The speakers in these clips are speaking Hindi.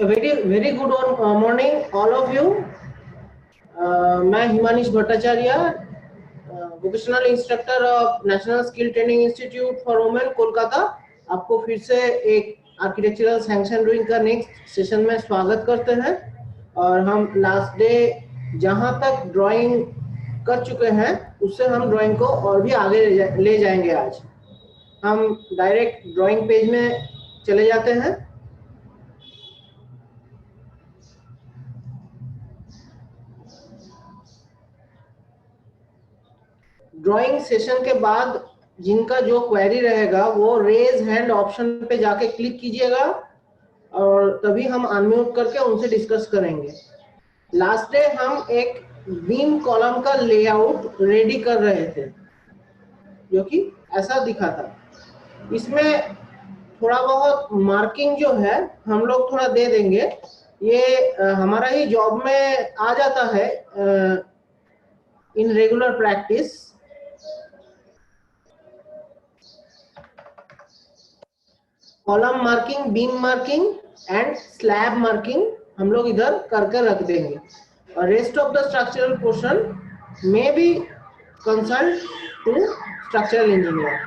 Very very good morning all of you. मैं Himanish Bhattacharya, vocational instructor of national skill training institute for women Kolkata, आपको फिर से एक आर्किटेक्चरल सैंक्शन ड्राइंग का नेक्स्ट सेशन में स्वागत करते हैं। और हम लास्ट डे जहां तक ड्राइंग कर चुके हैं उससे हम ड्राइंग को और भी आगे ले जाएंगे। आज हम डायरेक्ट ड्राइंग पेज में चले जाते हैं। ड्राइंग सेशन के बाद जिनका जो क्वेरी रहेगा वो रेज हैंड ऑप्शन पे जाके क्लिक कीजिएगा और तभी हम अनम्यूट करके उनसे डिस्कस करेंगे। लास्ट डे हम एक बीम कॉलम का लेआउट रेडी कर रहे थे जो कि ऐसा दिखा था। इसमें थोड़ा बहुत मार्किंग जो है हम लोग थोड़ा दे देंगे। ये हमारा ही जॉब में आ जाता है in regular practice. Column marking, beam marking and slab marking हम लोग इधर करके रख देंगे और rest of the structural portion में be consult to structural engineer.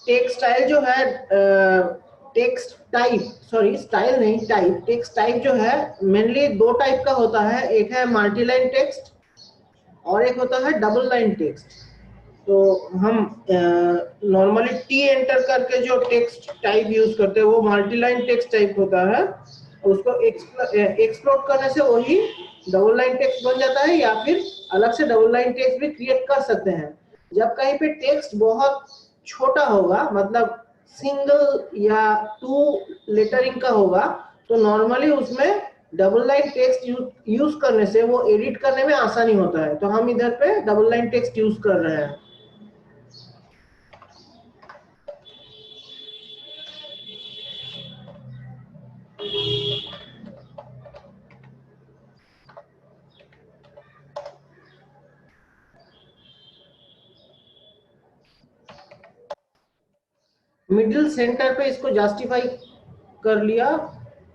Text style जो है, टेक्स्ट टाइप, सॉरी स्टाइल नहीं टाइप, टेक्स्ट टाइप जो है मेनली दो टाइप का होता है। एक है मल्टी लाइन टेक्स्ट और एक होता है डबल लाइन टेक्स्ट। तो हम नॉर्मली टी एंटर करके जो टेक्स्ट टाइप यूज करते हैं वो मल्टी लाइन टेक्स्ट टाइप होता है। उसको एक्सप्लोर करने से वही डबल लाइन टेक्स्ट बन जाता है, या फिर अलग से डबल लाइन टेक्स्ट भी क्रिएट कर सकते हैं। जब कहीं पे टेक्स्ट बहुत छोटा होगा, मतलब सिंगल या 2 लेटरिंग का होगा, तो नॉर्मली उसमें डबल लाइन टेक्स्ट यूज करने से वो एडिट करने में आसानी होता है। तो हम इधर पे डबल लाइन टेक्स्ट यूज कर रहे हैं। मिडिल सेंटर पे इसको जस्टिफाई कर लिया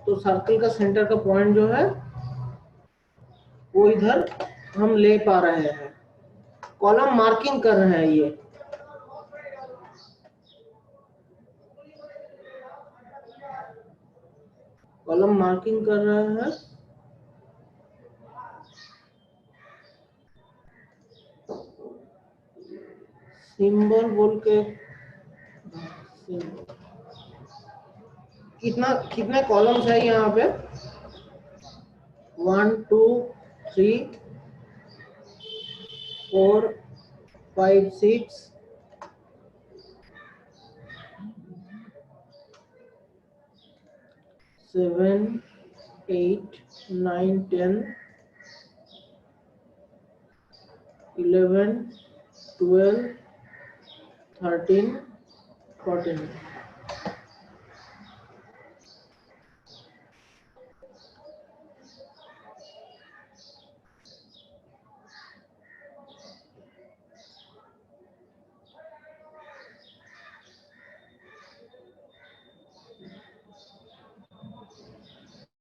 तो सर्कल का सेंटर का पॉइंट जो है वो इधर हम ले पा रहे हैं। कॉलम मार्किंग कर रहे हैं, ये कॉलम मार्किंग कर रहे हैं। सिंबल बोल के कितने कॉलम्स है यहाँ पे? 1 2 3 4 5 6 7 8 9 10 11 12 13 14।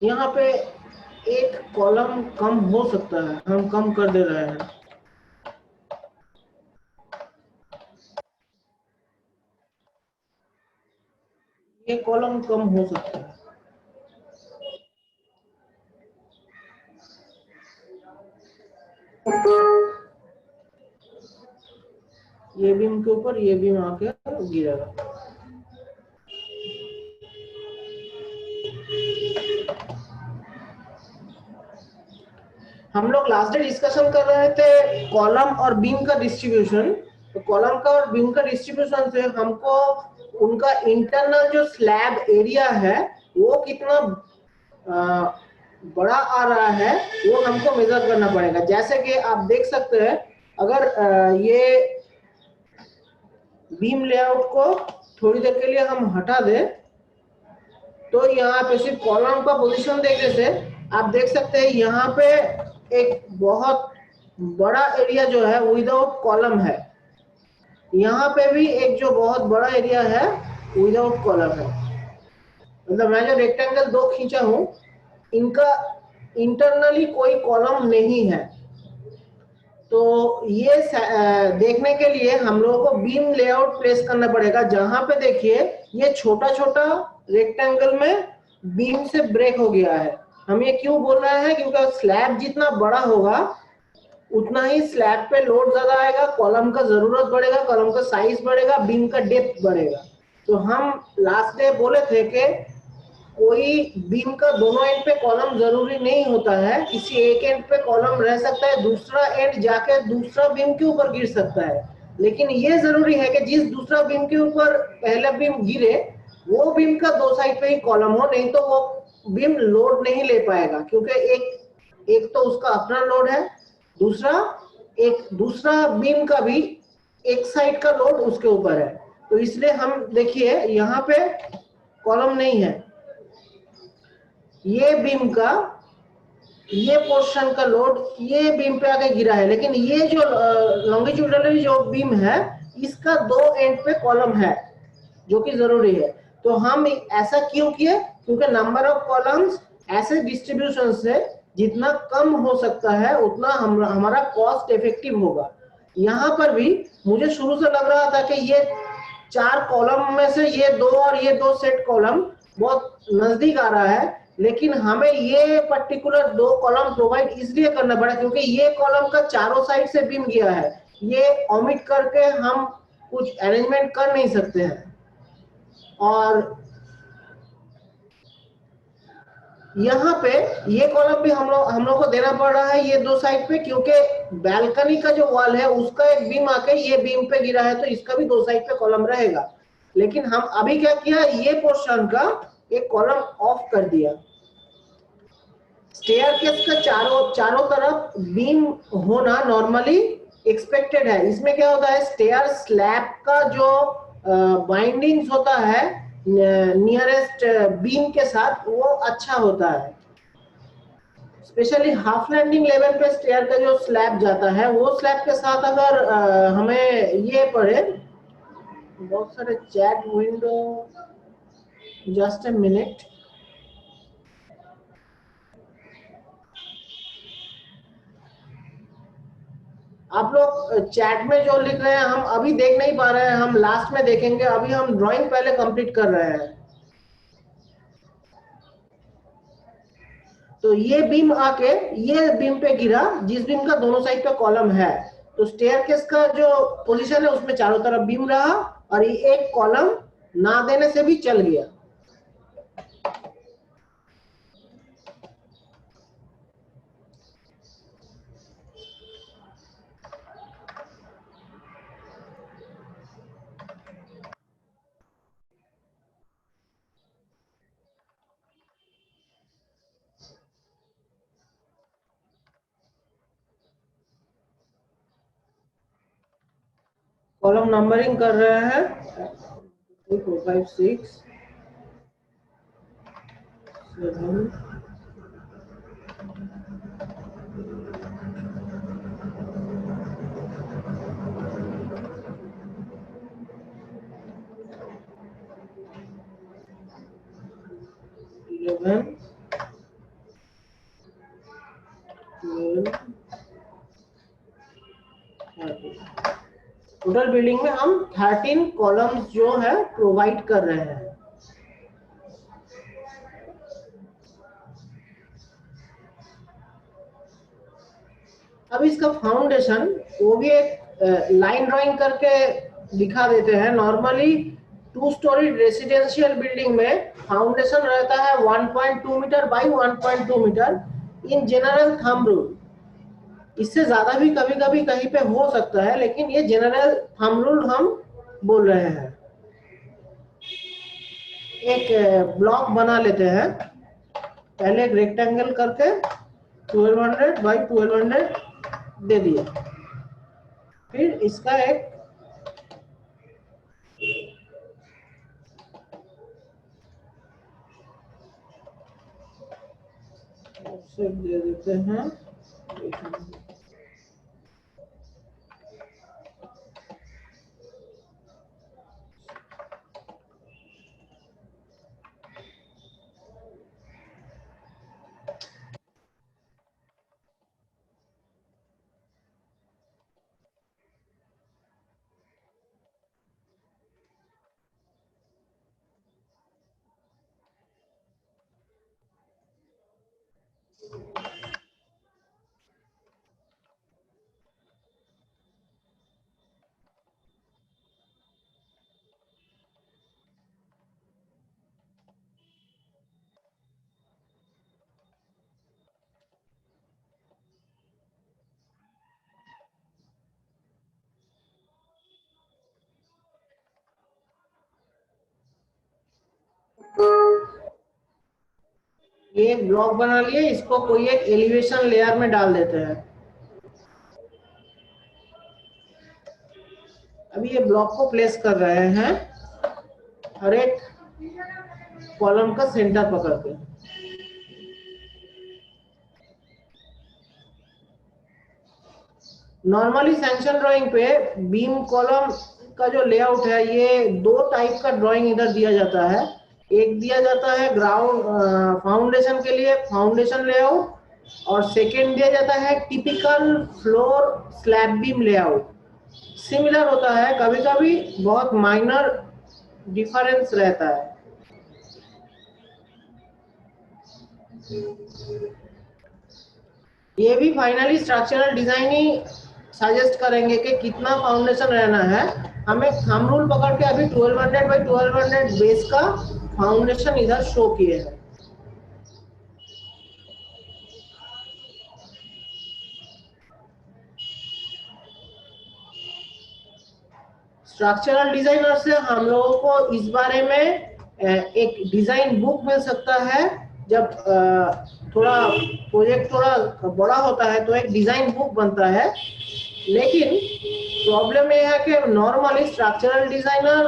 यहाँ पे एक कॉलम कम हो सकता है, हम कम कर दे रहे हैं। ये कॉलम कम हो सकता है। ये बीम के ऊपर ये बीम आके गिरेगा। हम लोग लास्ट डे डिस्कशन कर रहे थे कॉलम और बीम का डिस्ट्रीब्यूशन। तो कॉलम का और बीम का डिस्ट्रीब्यूशन से हमको उनका इंटरनल जो स्लैब एरिया है वो कितना बड़ा आ रहा है वो हमको मेजर करना पड़ेगा। जैसे कि आप देख सकते हैं, अगर ये बीम लेआउट को थोड़ी देर के लिए हम हटा दें तो यहाँ पे सिर्फ कॉलम का पोजीशन देखने से आप देख सकते हैं यहाँ पे एक बहुत बड़ा एरिया जो है विदाउट कॉलम है, यहाँ पे भी एक जो बहुत बड़ा एरिया है विदाउट कॉलम है। मतलब मैं जो रेक्टेंगल दो खींचा हूं इनका इंटरनली कोई कॉलम नहीं है। तो ये देखने के लिए हम लोगों को बीम लेआउट प्लेस करना पड़ेगा, जहां पे देखिए ये छोटा छोटा रेक्टेंगल में बीम से ब्रेक हो गया है। हम ये क्यों बोल रहे हैं, क्योंकि स्लैब जितना बड़ा होगा उतना ही स्लैब पे लोड ज्यादा आएगा, कॉलम का जरूरत बढ़ेगा, कॉलम का साइज बढ़ेगा, बीम का डेप्थ बढ़ेगा। तो हम लास्ट डे बोले थे कि कोई बीम का दोनों एंड पे कॉलम जरूरी नहीं होता है, किसी एक एंड पे कॉलम रह सकता है, दूसरा एंड जाके दूसरा बीम के ऊपर गिर सकता है। लेकिन ये जरूरी है कि जिस दूसरा बीम के ऊपर पहला बीम गिरे वो बीम का दो साइड पे ही कॉलम हो, नहीं तो वो बीम लोड नहीं ले पाएगा, क्योंकि एक तो उसका अपना लोड है, दूसरा एक दूसरा बीम का भी एक साइड का लोड उसके ऊपर है। तो इसलिए हम देखिए यहाँ पे कॉलम नहीं है, ये बीम का ये पोर्शन का लोड ये बीम पे आके गिरा है, लेकिन ये जो लॉन्गिट्यूडनली जो बीम है इसका दो एंड पे कॉलम है जो कि जरूरी है। तो हम ऐसा क्यों किए, क्योंकि नंबर ऑफ कॉलम्स ऐसे डिस्ट्रीब्यूशन से जितना कम हो सकता है उतना हमारा कॉस्ट इफेक्टिव होगा। यहाँ पर भी मुझे शुरू से लग रहा था कि ये चार कॉलम में से ये दो और ये दो सेट कॉलम बहुत नजदीक आ रहा है, लेकिन हमें ये पर्टिकुलर दो कॉलम प्रोवाइड इसलिए करना पड़ा क्योंकि ये कॉलम का चारों साइड से बीम गया है, ये ओमिट करके हम कुछ अरेंजमेंट कर नहीं सकते हैं। और यहाँ पे ये कॉलम भी हम लोग को देना पड़ रहा है ये दो साइड पे, क्योंकि बैल्कनी का जो वॉल है उसका एक बीम आके ये बीम पे गिरा है, तो इसका भी दो साइड पे कॉलम रहेगा। लेकिन हम अभी क्या किया, ये पोर्शन का एक कॉलम ऑफ कर दिया। स्टेयरकेस का चारों तरफ बीम होना नॉर्मली एक्सपेक्टेड है। इसमें क्या होता है, स्टेयर स्लैब का जो बाइंडिंग्स होता है नियरेस्ट बीम के साथ वो अच्छा होता है। स्पेशली हाफ लैंडिंग लेवल पे स्टेयर का जो स्लैब जाता है वो स्लैब के साथ अगर हमें ये पड़े, बहुत सारे chat window, just a minute. आप लोग चैट में जो लिख रहे हैं हम अभी देख नहीं पा रहे हैं, हम लास्ट में देखेंगे, अभी हम ड्राइंग पहले कंप्लीट कर रहे हैं। तो ये बीम आके ये बीम पे गिरा जिस बीम का दोनों साइड पे कॉलम है, तो स्टेयरकेस का जो पोजीशन है उसमें चारों तरफ बीम रहा और ये एक कॉलम ना देने से भी चल गया। कॉलम नंबरिंग कर रहे हैं 3 4 5 6 7 11 12 13। टोटल बिल्डिंग में हम 13 कॉलम्स जो है प्रोवाइड कर रहे हैं। अब इसका फाउंडेशन वो भी एक लाइन ड्राइंग करके दिखा देते हैं। नॉर्मली 2 स्टोरी रेसिडेंशियल बिल्डिंग में फाउंडेशन रहता है 1.2 metre by 1.2 metre in general thumb rule. इससे ज्यादा भी कभी कभी कहीं पे हो सकता है, लेकिन ये जनरल थंब रूल हम बोल रहे हैं। एक ब्लॉक बना लेते हैं, पहले एक रेक्टेंगल करके 1200 बाई 1200 दे दिया, फिर इसका एक ऑफसेट दे देते हैं। एक ब्लॉक बना लिए, इसको कोई एक एलिवेशन लेयर में डाल देते हैं। अभी ये ब्लॉक को प्लेस कर रहे हैं हर एक कॉलम का सेंटर पकड़ के। नॉर्मली सैंक्शन ड्राइंग पे बीम कॉलम का जो लेआउट है, ये दो टाइप का ड्राइंग इधर दिया जाता है। एक दिया जाता है ग्राउंड फाउंडेशन के लिए फाउंडेशन लेआउट, और सेकेंड दिया जाता है typical floor slab beam layout. Similar होता है, कभी कभी बहुत माइनर डिफरेंस रहता है। ये भी फाइनली स्ट्रक्चरल डिजाइनिंग सजेस्ट करेंगे कि कितना फाउंडेशन रहना है। हमें थंब रूल पकड़ के अभी 1200 बाई 1200 बेस का फाउंडेशन इधर शो किए हैं। स्ट्रक्चरल डिजाइनर से हम लोगों को इस बारे में एक डिजाइन बुक मिल सकता है। जब थोड़ा प्रोजेक्ट थोड़ा बड़ा होता है तो एक डिजाइन बुक बनता है। लेकिन प्रॉब्लम ये है कि normally structural designer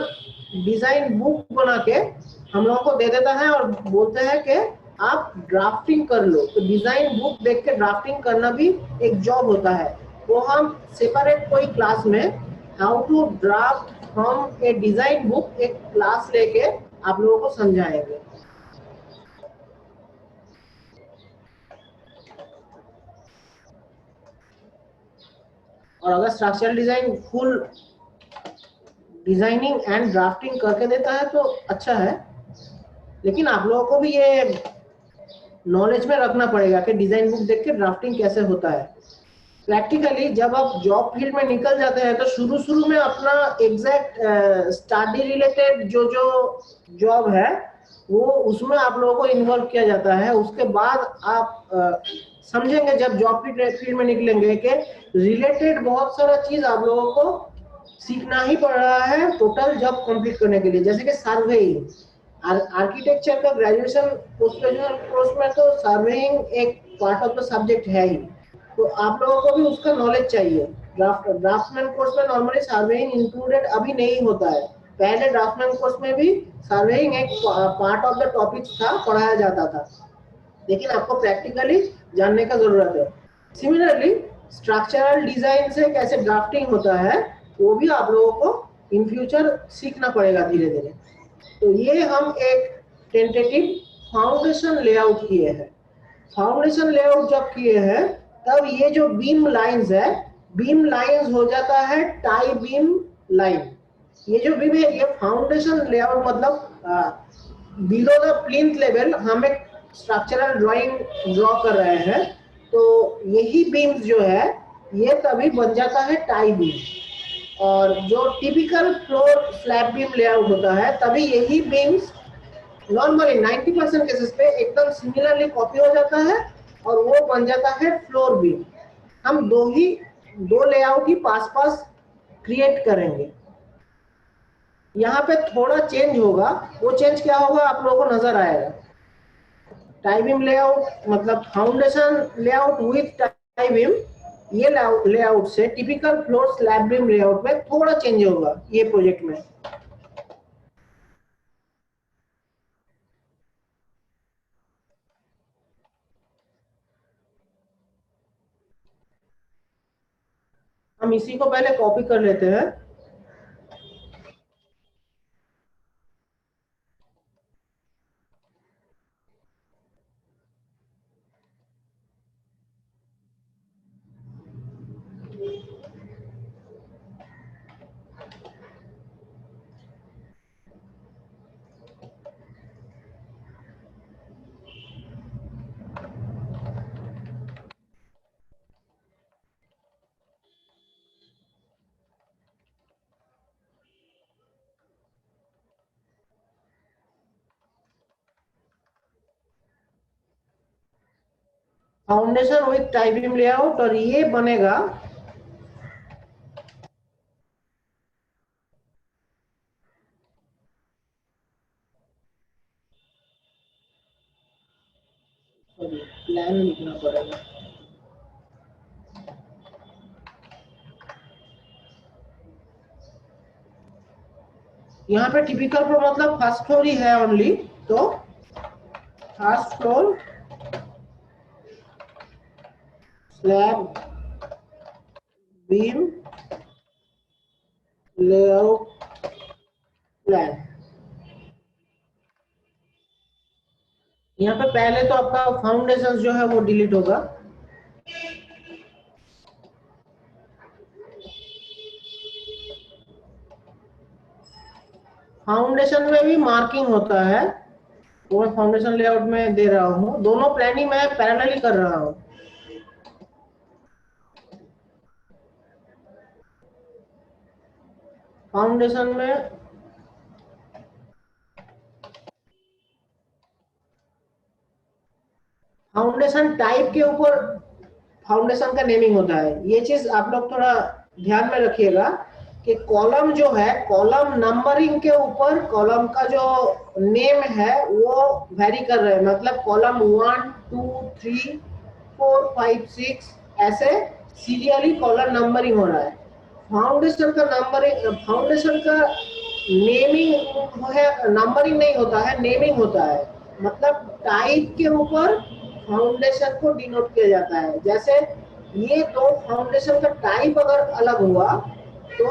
design book बना के हम लोगों को दे देता है और बोलते हैं कि आप ड्राफ्टिंग कर लो। तो डिजाइन बुक देख के ड्राफ्टिंग करना भी एक जॉब होता है। वो हम सेपरेट कोई क्लास में how to draft from a design book एक क्लास लेके आप लोगों को समझाएंगे। और अगर structural design full designing and drafting करके देता है तो अच्छा है। लेकिन आप लोगों को भी ये नॉलेज में रखना पड़ेगा कि डिजाइन बुक देख के ड्राफ्टिंग कैसे होता है। प्रैक्टिकली जब आप जॉब फील्ड में निकल जाते हैं तो शुरू शुरू में अपना एग्जैक्ट स्टडी रिलेटेड जो जो जॉब है वो उसमें आप लोगों को इन्वॉल्व किया जाता है। उसके बाद आप समझेंगे जब जॉब फील्ड में निकलेंगे कि रिलेटेड बहुत सारा चीज आप लोगों को सीखना ही पड़ रहा है टोटल जॉब कंप्लीट करने के लिए। जैसे कि सर्वेइंग, आर्किटेक्चर का ग्रेजुएशन पोस्ट ग्रेजुएशन कोर्स में तो सर्वेइंग एक पार्ट ऑफ द सब्जेक्ट है ही। तो आप लोगों को भी उसका नॉलेज चाहिए। ड्राफ्टमैन कोर्स में नॉर्मली सर्वेइंग इंक्लूडेड अभी नहीं होता है। पहले ड्राफ्टमैन कोर्स में भी सर्वेइंग एक पार्ट ऑफ द टॉपिक था, पढ़ाया जाता था। लेकिन आपको प्रैक्टिकली जानने का जरूरत है। सिमिलरली स्ट्रक्चरल डिजाइन से कैसे ड्राफ्टिंग होता है वो भी आप लोगों को इन फ्यूचर सीखना पड़ेगा धीरे धीरे। तो ये हम एक टेंटेटिव फाउंडेशन लेआउट किए हैं। फाउंडेशन लेआउट जब किए हैं तब ये जो बीम लाइंस है, बीम लाइंस हो जाता है टाई बीम लाइन। ये जो बीम है ये फाउंडेशन लेआउट मतलब बिलो द प्लिंथ लेवल हम एक स्ट्रक्चरल ड्राइंग ड्रॉ कर रहे हैं। तो यही बीम्स जो है ये तभी बन जाता है टाई बीम। और जो typical floor slab beam layout होता है तभी यही बीम्स नॉर्मली 90% केसेस पे एकदम सिमिलरली कॉपी हो जाता है और वो बन जाता है फ्लोर बीम। हम दो लेआउट ही पास पास क्रिएट करेंगे। यहाँ पे थोड़ा चेंज होगा, वो चेंज क्या होगा आप लोगों को नजर आएगा। टाई बीम लेआउट मतलब foundation layout with tie beam, ये लेआउट से typical floor slab beam layout में थोड़ा चेंज होगा ये प्रोजेक्ट में। हम इसी को पहले कॉपी कर लेते हैं। Foundation with tie beam layout और ये बनेगा प्लान लिखना पड़ेगा। यहाँ पे टिपिकल फ्लोर मतलब फर्स्ट फ्लोर ही है ओनली, तो first floor slab beam layout plan. यहाँ पे पहले तो आपका फाउंडेशन जो है वो डिलीट होगा। फाउंडेशन में भी मार्किंग होता है, वो मैं फाउंडेशन लेआउट में दे रहा हूँ। दोनों प्लानिंग मैं पैरेलली कर रहा हूँ। फाउंडेशन में फाउंडेशन टाइप के ऊपर फाउंडेशन का नेमिंग होता है। ये चीज आप लोग थोड़ा ध्यान में रखिएगा कि कॉलम जो है, कॉलम नंबरिंग के ऊपर कॉलम का जो नेम है वो वेरी कर रहे हैं। मतलब कॉलम 1 2 3 4 5 6 ऐसे सीरियली कॉलम नंबरिंग हो रहा है। फाउंडेशन का नंबरिंग, फाउंडेशन का नेमिंग है, नंबरिंग नहीं होता है, नेमिंग होता है। मतलब टाइप के ऊपर फाउंडेशन को डिनोट किया जाता है। जैसे ये दो फाउंडेशन का टाइप अगर अलग हुआ तो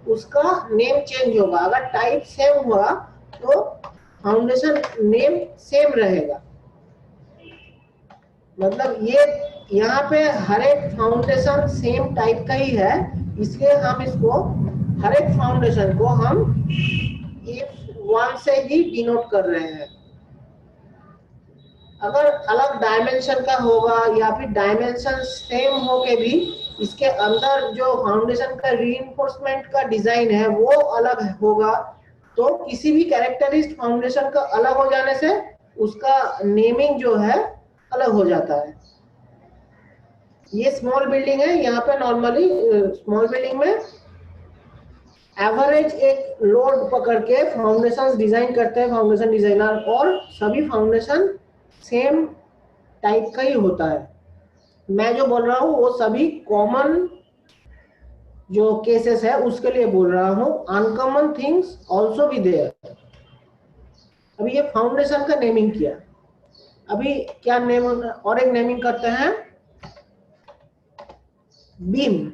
उसका नेम चेंज होगा। अगर टाइप सेम हुआ तो फाउंडेशन नेम सेम रहेगा। मतलब ये यहाँ पे हर एक फाउंडेशन सेम टाइप का ही है, इसलिए हम इसको हर एक फाउंडेशन को हम F1 से ही डिनोट कर रहे हैं। अगर अलग डायमेंशन का होगा या फिर डायमेंशन सेम हो के भी इसके अंदर जो फाउंडेशन का रीइंफोर्समेंट का डिजाइन है वो अलग होगा, तो किसी भी कैरेक्टरिस्ट फाउंडेशन का अलग हो जाने से उसका नेमिंग जो है अलग हो जाता है। ये स्मॉल बिल्डिंग है, यहाँ पे नॉर्मली स्मॉल बिल्डिंग में एवरेज एक लोड पकड़ के फाउंडेशन डिजाइन करते हैं फाउंडेशन डिजाइनर, और सभी फाउंडेशन सेम टाइप का ही होता है। मैं जो बोल रहा हूँ वो सभी कॉमन जो केसेस है उसके लिए बोल रहा हूँ। Uncommon things also be there. अभी ये फाउंडेशन का नेमिंग किया, अभी क्या नेम और एक नेमिंग करते हैं, बीम।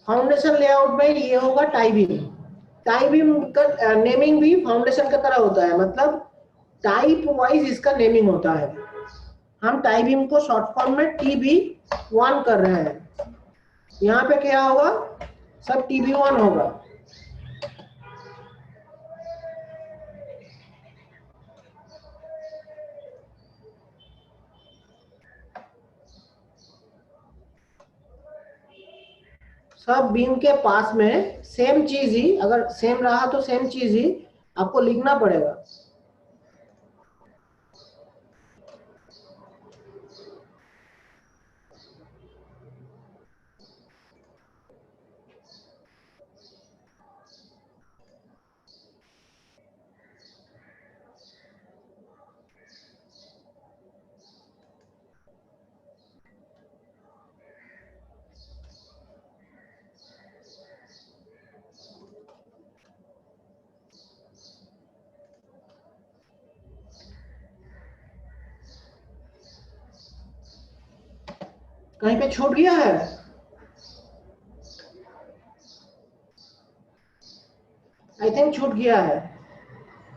फाउंडेशन लेआउट में ये होगा टाई बीम। टाई बीम का नेमिंग भी फाउंडेशन का तरह होता है, मतलब टाइप वाइज इसका नेमिंग होता है। हम टाई बीम को शॉर्ट फॉर्म में TB1 कर रहे हैं। यहाँ पे क्या होगा, सब TB1 होगा। सब बीम के पास में सेम चीज ही, अगर सेम रहा तो सेम चीज ही आपको लिखना पड़ेगा। कहीं पे छूट गया है? आई थिंक छूट गया है।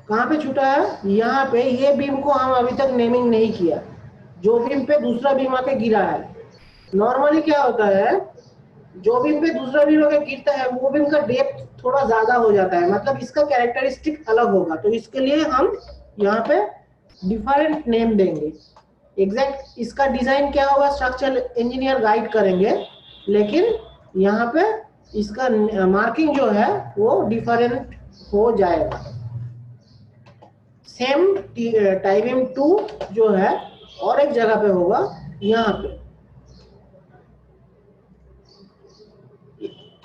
कहाँ पे छूटा है? यहाँ पे ये बीम को हम अभी तक नेमिंग नहीं किया, जो बीम पे दूसरा बीम आके गिरा है। नॉर्मली क्या होता है, जो बीम पे दूसरा बीम आके गिरता है वो बीम का डेप्थ थोड़ा ज्यादा हो जाता है, मतलब इसका कैरेक्टरिस्टिक अलग होगा। तो इसके लिए हम यहाँ पे डिफरेंट नेम देंगे। एग्जैक्ट इसका डिजाइन क्या होगा स्ट्रक्चरल इंजीनियर गाइड करेंगे, लेकिन यहाँ पे इसका मार्किंग जो है वो डिफरेंट हो जाएगा। सेम टाई बीम 2 जो है और एक जगह पे होगा, यहाँ पे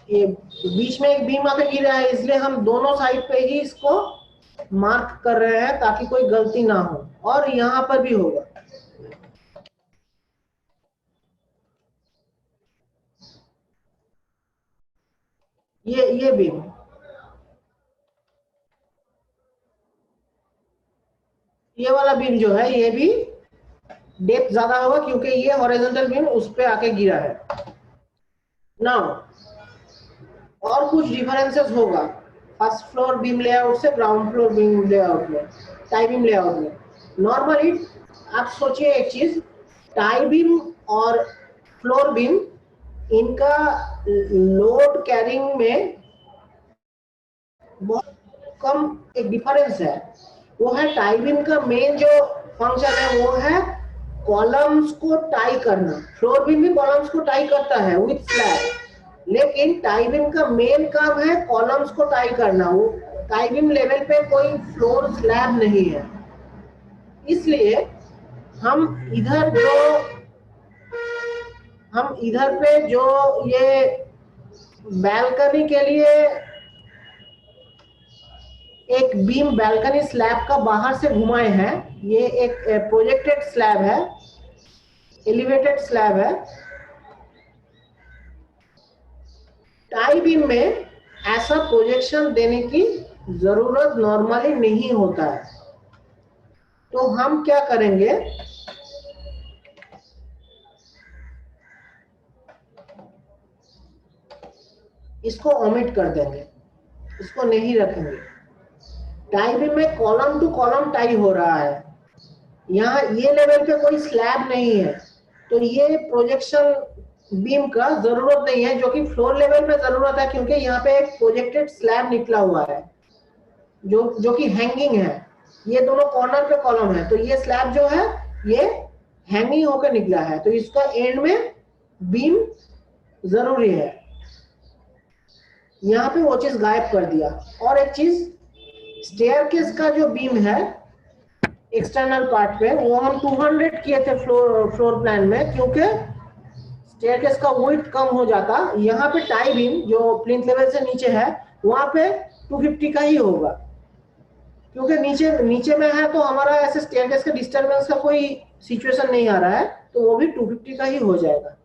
ये बीच में एक बीम आके गिरा है, इसलिए हम दोनों साइड पे ही इसको मार्क कर रहे हैं ताकि कोई गलती ना हो। और यहाँ पर भी होगा, ये बीम, ये वाला बीम जो है ये भी डेप्थ ज्यादा होगा क्योंकि ये हॉरिजॉन्टल बीम उस पे आके गिरा है। नाउ और कुछ डिफरेंसेस होगा फर्स्ट फ्लोर बीम लेआउट से ग्राउंड फ्लोर बीम लेआउट में, टाई बीम लेआउट में। नॉर्मली आप सोचिए एक चीज, टाई बीम और फ्लोर बीम, इनका लोड कैरिंग में बहुत कम एक डिफरेंस है। वो है टाई बीम का मेन जो फंक्शन है वो है कॉलम्स को टाई करना। फ्लोर बीम भी कॉलम्स को टाई करता है विथ स्लैब, लेकिन टाई बीम का मेन काम है कॉलम्स को टाई करना। वो टाई बीम लेवल पे कोई फ्लोर स्लैब नहीं है। इसलिए हम इधर पे जो ये बैल्कनी के लिए एक बीम बैल्कनी स्लैब का बाहर से घुमाए हैं, ये एक प्रोजेक्टेड स्लैब है, एलिवेटेड स्लैब है। टाई बीम में ऐसा प्रोजेक्शन देने की जरूरत नॉर्मली नहीं होता है। तो हम क्या करेंगे, इसको ओमिट कर देंगे, इसको नहीं रखेंगे। टाई बीम में कॉलम टू कॉलम टाई हो रहा है, यहाँ ये लेवल पे कोई स्लैब नहीं है, तो ये प्रोजेक्शन बीम का जरूरत नहीं है, जो कि फ्लोर लेवल में जरूरत है क्योंकि यहाँ पे एक प्रोजेक्टेड स्लैब निकला हुआ है जो कि हैंगिंग है। ये दोनों कॉर्नर पे कॉलम है, तो ये स्लैब जो है ये हैंगिंग होकर निकला है, तो इसका एंड में बीम जरूरी है। यहाँ पे वो चीज गायब कर दिया। और एक चीज, स्टेयरकेस का जो बीम है एक्सटर्नल पार्ट पे, वो हम 200 किए थे फ्लोर प्लान में, क्योंकि स्टेयरकेस का विड्थ कम हो जाता। यहाँ पे टाई बीम जो प्लिंथ लेवल से नीचे है वहां पे 250 का ही होगा, क्योंकि नीचे में है तो हमारा ऐसे स्टेयरकेस का डिस्टरबेंस का कोई सिचुएशन नहीं आ रहा है, तो वो भी 250 का ही हो जाएगा।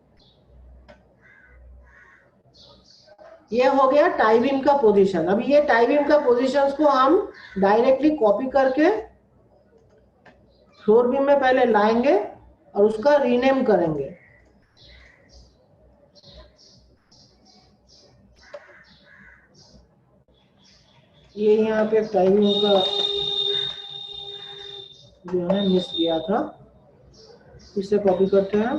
ये हो गया टाई बीम का पोजीशन। अभी ये टाई बीम का पोजीशंस को हम डायरेक्टली कॉपी करके फ्लोर बीम में पहले लाएंगे और उसका रीनेम करेंगे। ये यहाँ पे टाई बीम का जो है मिस किया था, इसे कॉपी करते हैं।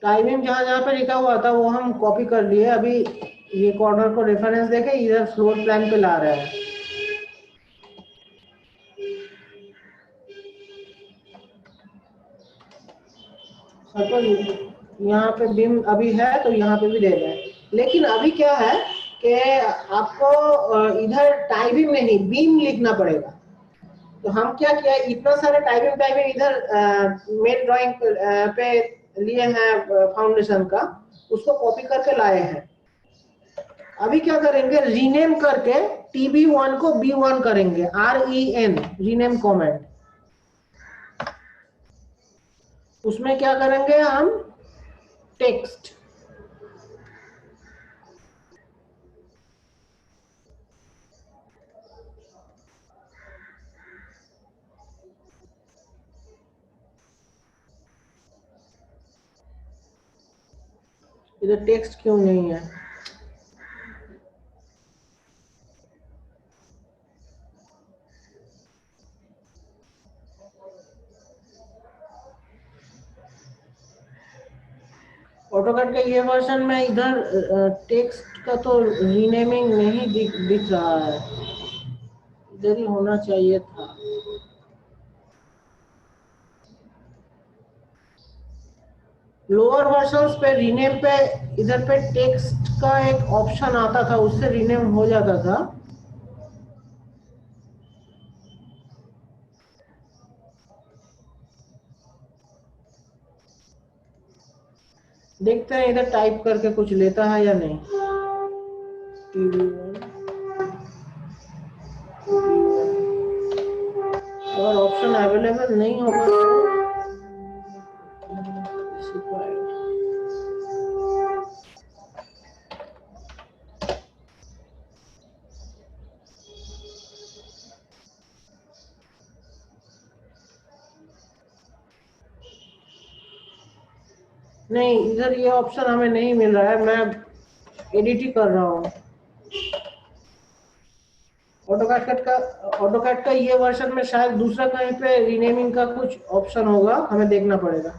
टाई बीम जहां जहां पे लिखा हुआ था वो हम कॉपी कर लिए। अभी ये कॉर्नर को रेफरेंस देके इधर फ्लोर प्लान पे ला रहे हैं। सपोज यहाँ पे बीम अभी है तो यहाँ पे भी दे रहे हैं, लेकिन अभी क्या है कि आपको इधर टाई बीम नहीं बीम लिखना पड़ेगा। तो हम क्या किया, इतना सारे टाई बीम इधर मेन ड्राइंग पे लिए हैं फाउंडेशन का, उसको कॉपी करके लाए हैं। अभी क्या करेंगे, रीनेम करके TB1 को B1 करेंगे, REN रीनेम कमेंट। उसमें क्या करेंगे हम, टेक्स्ट, इधर टेक्स्ट क्यों नहीं है, ऑटोकैड का ये वर्जन में इधर टेक्स्ट का तो रीनेमिंग नहीं दिख रहा है, इधर ही होना चाहिए था। लोअर वर्जन्स पे रीनेम पे इधर पे टेक्स्ट का एक ऑप्शन आता था, उससे रीनेम हो जाता था। देखते हैं इधर टाइप करके कुछ लेता है या नहीं। अगर ऑप्शन अवेलेबल नहीं होगा तो नहीं, इधर ये ऑप्शन हमें नहीं मिल रहा है। मैं एडिट ही कर रहा हूँ। ऑटोकैड का ये वर्जन में शायद दूसरा कहीं पे रीनेमिंग का कुछ ऑप्शन होगा, हमें देखना पड़ेगा।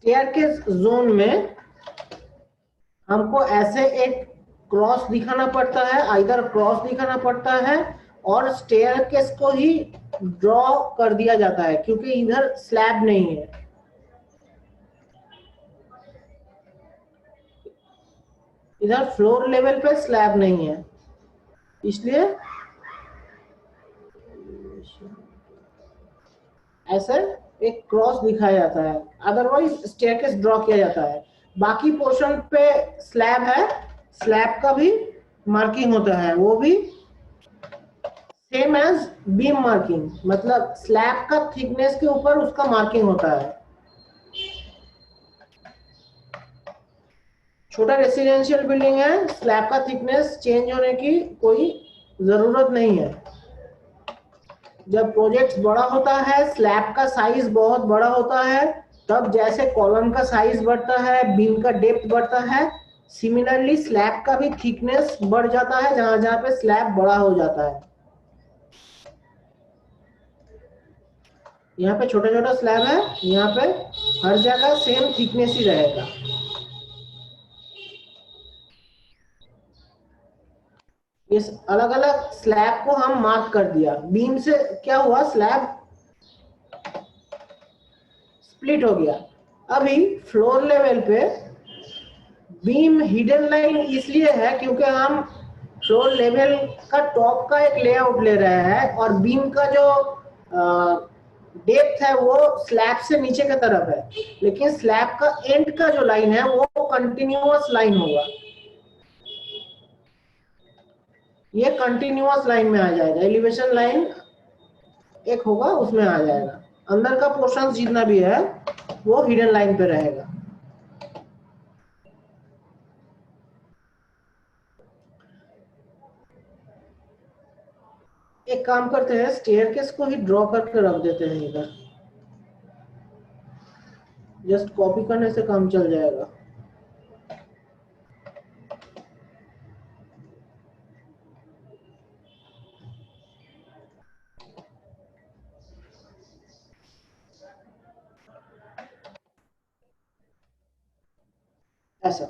स्टेयरकेस जोन में हमको ऐसे एक क्रॉस दिखाना पड़ता है, आइदर क्रॉस दिखाना पड़ता है और स्टेयरकेस को ही ड्रॉ कर दिया जाता है, क्योंकि इधर स्लैब नहीं है। इधर फ्लोर लेवल पे स्लैब नहीं है, इसलिए ऐसे एक क्रॉस दिखाया जाता है, अदरवाइज स्टेयरकेस ड्रॉ किया जाता है। बाकी पोर्शन पे स्लैब है, स्लैब का भी मार्किंग होता है, वो भी सेम एज बीम मार्किंग, मतलब स्लैब का थिकनेस के ऊपर उसका मार्किंग होता है। छोटा रेसिडेंशियल बिल्डिंग है, स्लैब का थिकनेस चेंज होने की कोई जरूरत नहीं है। जब प्रोजेक्ट बड़ा होता है, स्लैब का साइज बहुत बड़ा होता है, तब जैसे कॉलम का साइज बढ़ता है, बीम का डेप्थ बढ़ता है, सिमिलरली स्लैब का भी थिकनेस बढ़ जाता है जहां जहां पे स्लैब बड़ा हो जाता है। यहाँ पे छोटा छोटा स्लैब है, यहाँ पे हर जगह सेम थिकनेस ही रहेगा। इस अलग अलग स्लैब को हम मार्क कर दिया। बीम से क्या हुआ, स्लैब स्प्लिट हो गया। अभी फ्लोर लेवल पे बीम हिडन लाइन इसलिए है क्योंकि हम फ्लोर लेवल का टॉप का एक लेआउट ले रहे हैं और बीम का जो डेप्थ है वो स्लैब से नीचे की तरफ है, लेकिन स्लैब का एंड का जो लाइन है वो कंटिन्यूअस लाइन होगा। ये कंटिन्यूअस लाइन में आ जाएगा, एलिवेशन लाइन एक होगा उसमें आ जाएगा। अंदर का पोर्शन जितना भी है वो हिडन लाइन पे रहेगा। एक काम करते हैं, स्टेयरकेस को ही ड्रॉ करके रख देते हैं इधर, जस्ट कॉपी करने से काम चल जाएगा। ऐसा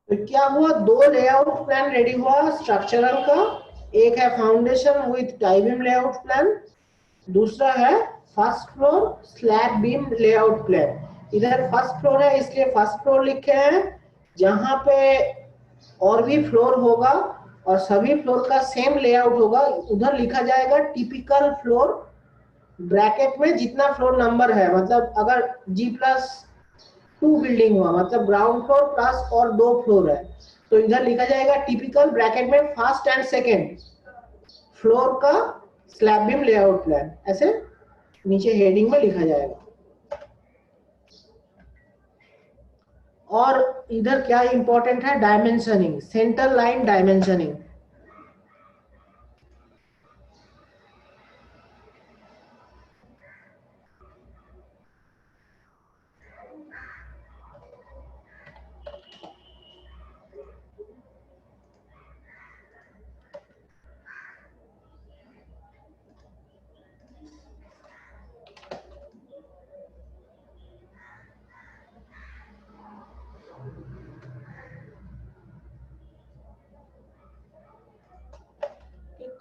तो क्या हुआ, दो लेआउट प्लान रेडी हुआ स्ट्रक्चरल का। एक है foundation with tie beam layout plan, दूसरा है first floor slab beam layout plan. इधर फर्स्ट फ्लोर है इसलिए फर्स्ट फ्लोर लिखे हैं, जहां पे और भी फ्लोर होगा और सभी फ्लोर का सेम लेआउट होगा। उधर लिखा जाएगा टिपिकल फ्लोर, ब्रैकेट में जितना फ्लोर नंबर है, मतलब अगर G+2 बिल्डिंग हुआ मतलब ग्राउंड फ्लोर प्लस और 2 फ्लोर है, तो इधर लिखा जाएगा टिपिकल ब्रैकेट में फर्स्ट एंड सेकेंड फ्लोर का स्लैब बीम लेआउट प्लान, ऐसे नीचे हेडिंग में लिखा जाएगा। और इधर क्या इंपॉर्टेंट है, डायमेंशनिंग, सेंटर लाइन डायमेंशनिंग।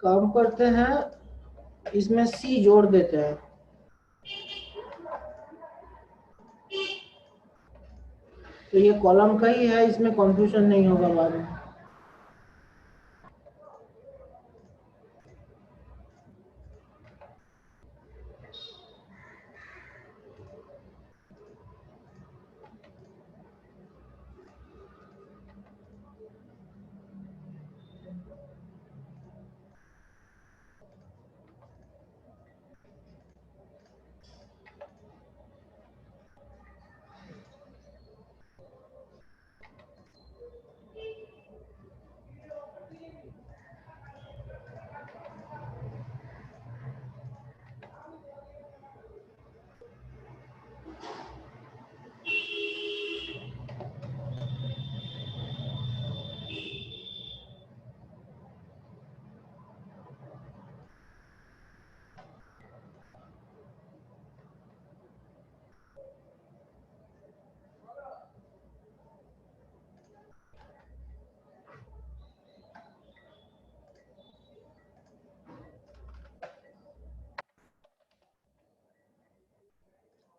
काम करते हैं, इसमें सी जोड़ देते हैं, तो ये कॉलम का ही है, इसमें कंफ्यूजन नहीं होगा बाद में।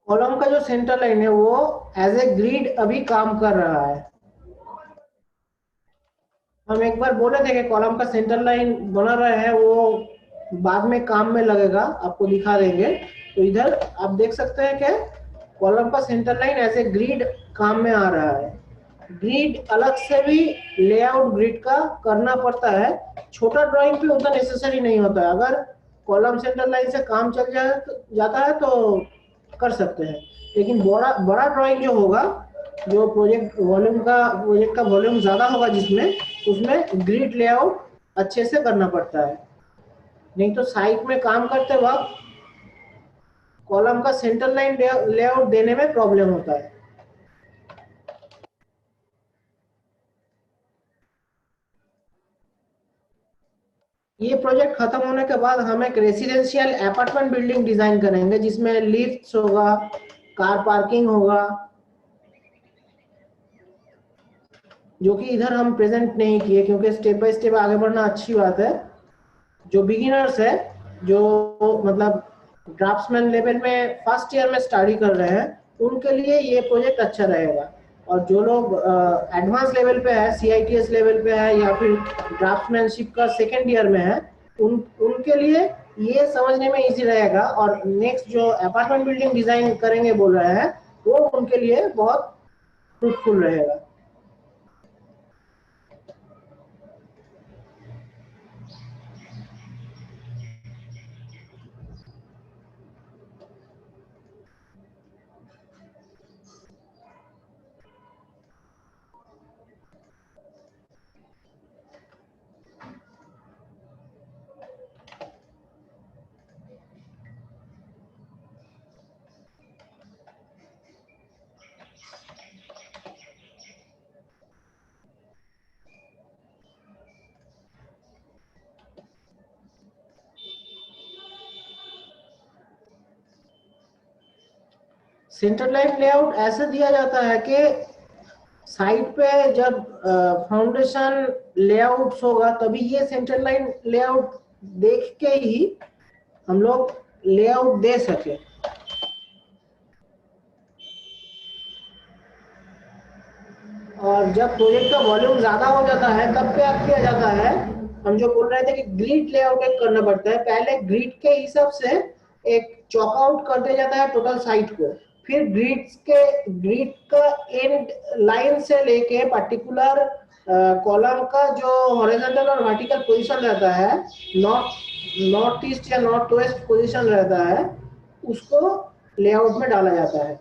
कॉलम का जो सेंटर लाइन है वो एज ए ग्रिड अभी काम कर रहा है। हम एक बार बोले थे कि कॉलम का सेंटर लाइन बना रहा है, वो बाद में काम में लगेगा, आपको दिखा देंगे। तो इधर आप देख सकते हैं कि कॉलम का centre line as a grid काम में आ रहा है। ग्रिड अलग से भी लेआउट ग्रिड का करना पड़ता है, छोटा ड्राइंग पे उतना नेसेसरी नहीं होता है। अगर कॉलम सेंटर लाइन से काम चल जाता है तो कर सकते हैं, लेकिन बड़ा बड़ा ड्राइंग जो होगा, जो प्रोजेक्ट का वॉल्यूम ज्यादा होगा जिसमें, उसमें ग्रिड लेआउट अच्छे से करना पड़ता है, नहीं तो साइट में काम करते वक्त कॉलम का सेंटर लाइन लेआउट देने में प्रॉब्लम होता है। ये प्रोजेक्ट खत्म होने के बाद हम एक रेसिडेंशियल अपार्टमेंट बिल्डिंग डिजाइन करेंगे, जिसमें लिफ्ट्स होगा, कार पार्किंग होगा, जो कि इधर हम प्रेजेंट नहीं किए, क्योंकि स्टेप बाय स्टेप आगे बढ़ना अच्छी बात है। जो बिगिनर्स है, जो मतलब ड्राफ्ट्समैन लेवल में फर्स्ट ईयर में स्टडी कर रहे हैं, उनके लिए ये प्रोजेक्ट अच्छा रहेगा। और जो लोग एडवांस लेवल पे है, CITS लेवल पे है, या फिर ड्राफ्ट्समैनशिप का सेकेंड ईयर में है, उनके लिए ये समझने में इजी रहेगा। और नेक्स्ट जो अपार्टमेंट बिल्डिंग डिजाइन करेंगे बोल रहे हैं, वो उनके लिए बहुत फ्रूटफुल रहेगा। सेंटर लाइन लेआउट ऐसे दिया जाता है कि साइट पे जब फाउंडेशन लेआउट होगा, तभी ये सेंटर लाइन लेआउट देख के ही हम लोग लेआउट दे सके। और जब प्रोजेक्ट का वॉल्यूम ज्यादा हो जाता है, तब क्या किया जाता है, हम जो बोल रहे थे कि ग्रिड लेआउट एक करना पड़ता है, पहले ग्रिड के हिसाब से एक चॉक आउट कर दिया जाता है टोटल साइट को, फिर ग्रिड का एंड लाइन से लेके पर्टिकुलर कॉलम का जो हॉरिजॉन्टल और वर्टिकल पोजीशन रहता है, नॉर्थ ईस्ट या नॉर्थ वेस्ट पोजीशन रहता है, उसको लेआउट में डाला जाता है।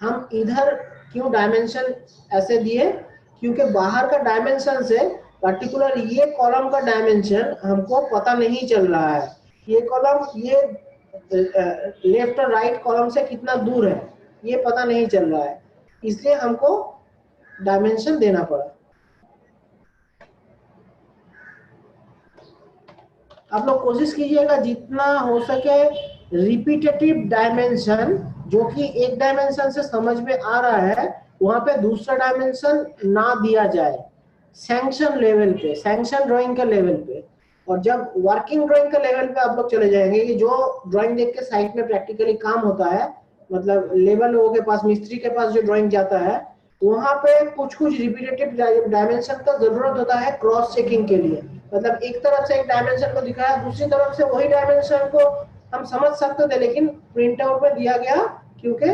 हम इधर क्यों डायमेंशन ऐसे दिए, क्योंकि बाहर का डायमेंशन से पर्टिकुलर ये कॉलम का डायमेंशन हमको पता नहीं चल रहा है, ये कॉलम ये लेफ्ट और राइट कॉलम से कितना दूर है ये पता नहीं चल रहा है, इसलिए हमको डायमेंशन देना पड़ा। आप लोग कोशिश कीजिएगा जितना हो सके रिपीटेटिव डायमेंशन, जो कि एक डायमेंशन से समझ में आ रहा है वहां पे दूसरा डायमेंशन ना दिया जाए, सैंक्शन लेवल पे, सैंक्शन ड्राइंग के लेवल पे। और जब वर्किंग ड्राइंग के लेवल पे आप लोग चले जाएंगे कि जो ड्राइंग देख के साइट में प्रैक्टिकली काम होता है, मतलब लेबर लोगों के पास, मिस्त्री के पास जो ड्राइंग जाता है, वहां पे कुछ कुछ रिपीटेटिव डायमेंशन का जरूरत होता है क्रॉस चेकिंग के लिए। मतलब एक तरफ से एक डायमेंशन को दिखाया, दूसरी तरफ से वही डायमेंशन को हम समझ सकते थे, लेकिन प्रिंट आउट में दिया गया क्योंकि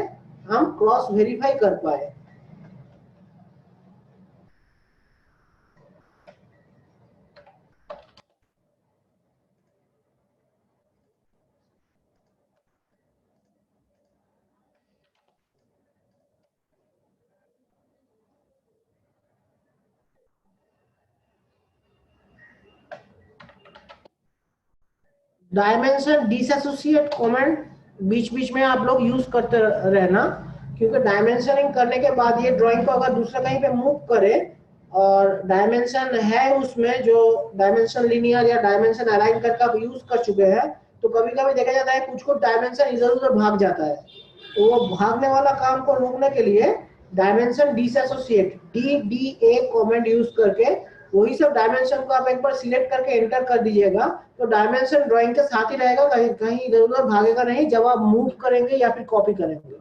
हम क्रॉस वेरीफाई कर पाए। डायमेंशन डिसएसोसिएट कमेंट बीच बीच में आप लोग यूज करते रहना, क्योंकि डायमेंशनिंग करने के बाद ये ड्राइंग को अगर दूसरा कहीं पे मूव करे और डायमेंशन है उसमें, जो डायमेंशन लिनियर या डायमेंशन अलाइन करके आप यूज कर चुके हैं, तो कभी कभी देखा जाता है कुछ कुछ डायमेंशन इधर उधर भाग जाता है, तो वो भागने वाला काम को रोकने के लिए dimension dissociate DDA comment use करके वही सब डायमेंशन को आप एक बार सिलेक्ट करके एंटर कर दीजिएगा, तो डायमेंशन ड्राइंग के साथ ही रहेगा, कहीं कहीं इधर उधर भागेगा नहीं जब आप मूव करेंगे या फिर कॉपी करेंगे।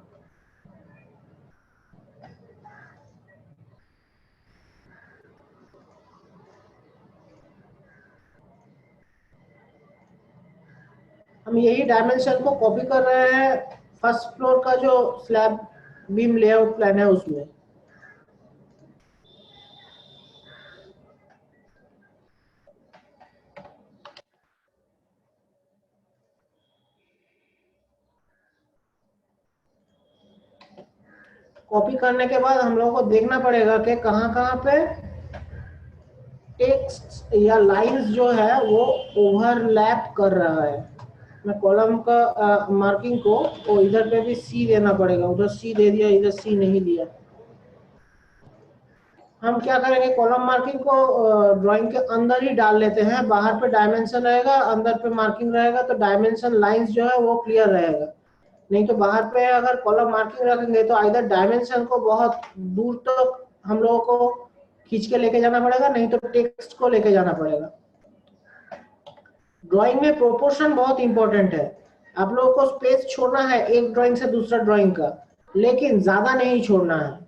हम यही डायमेंशन को कॉपी कर रहे हैं फर्स्ट फ्लोर का जो स्लैब बीम लेआउट प्लान है उसमें। कॉपी करने के बाद हम लोगों को देखना पड़ेगा कि कहाँ कहाँ पे टेक्स्ट या लाइंस जो है वो ओवरलैप कर रहा है। मैं कॉलम का मार्किंग को इधर पे भी सी देना पड़ेगा, उधर सी दे दिया, इधर सी नहीं दिया। हम क्या करेंगे, कॉलम मार्किंग को ड्राइंग के अंदर ही डाल लेते हैं, बाहर पे डायमेंशन रहेगा, अंदर पे मार्किंग रहेगा, तो डायमेंशन लाइंस जो है वो क्लियर रहेगा। नहीं तो बाहर पे अगर कॉलम मार्किंग रखेंगे तो इधर डायमेंशन को बहुत दूर तक हम लोगों को खींच के लेके जाना पड़ेगा, नहीं तो टेक्स्ट को लेके जाना पड़ेगा। ड्राइंग में प्रोपोर्शन बहुत इंपॉर्टेंट है। आप लोगों को स्पेस छोड़ना है एक ड्राइंग से दूसरा ड्राइंग का, लेकिन ज्यादा नहीं छोड़ना है।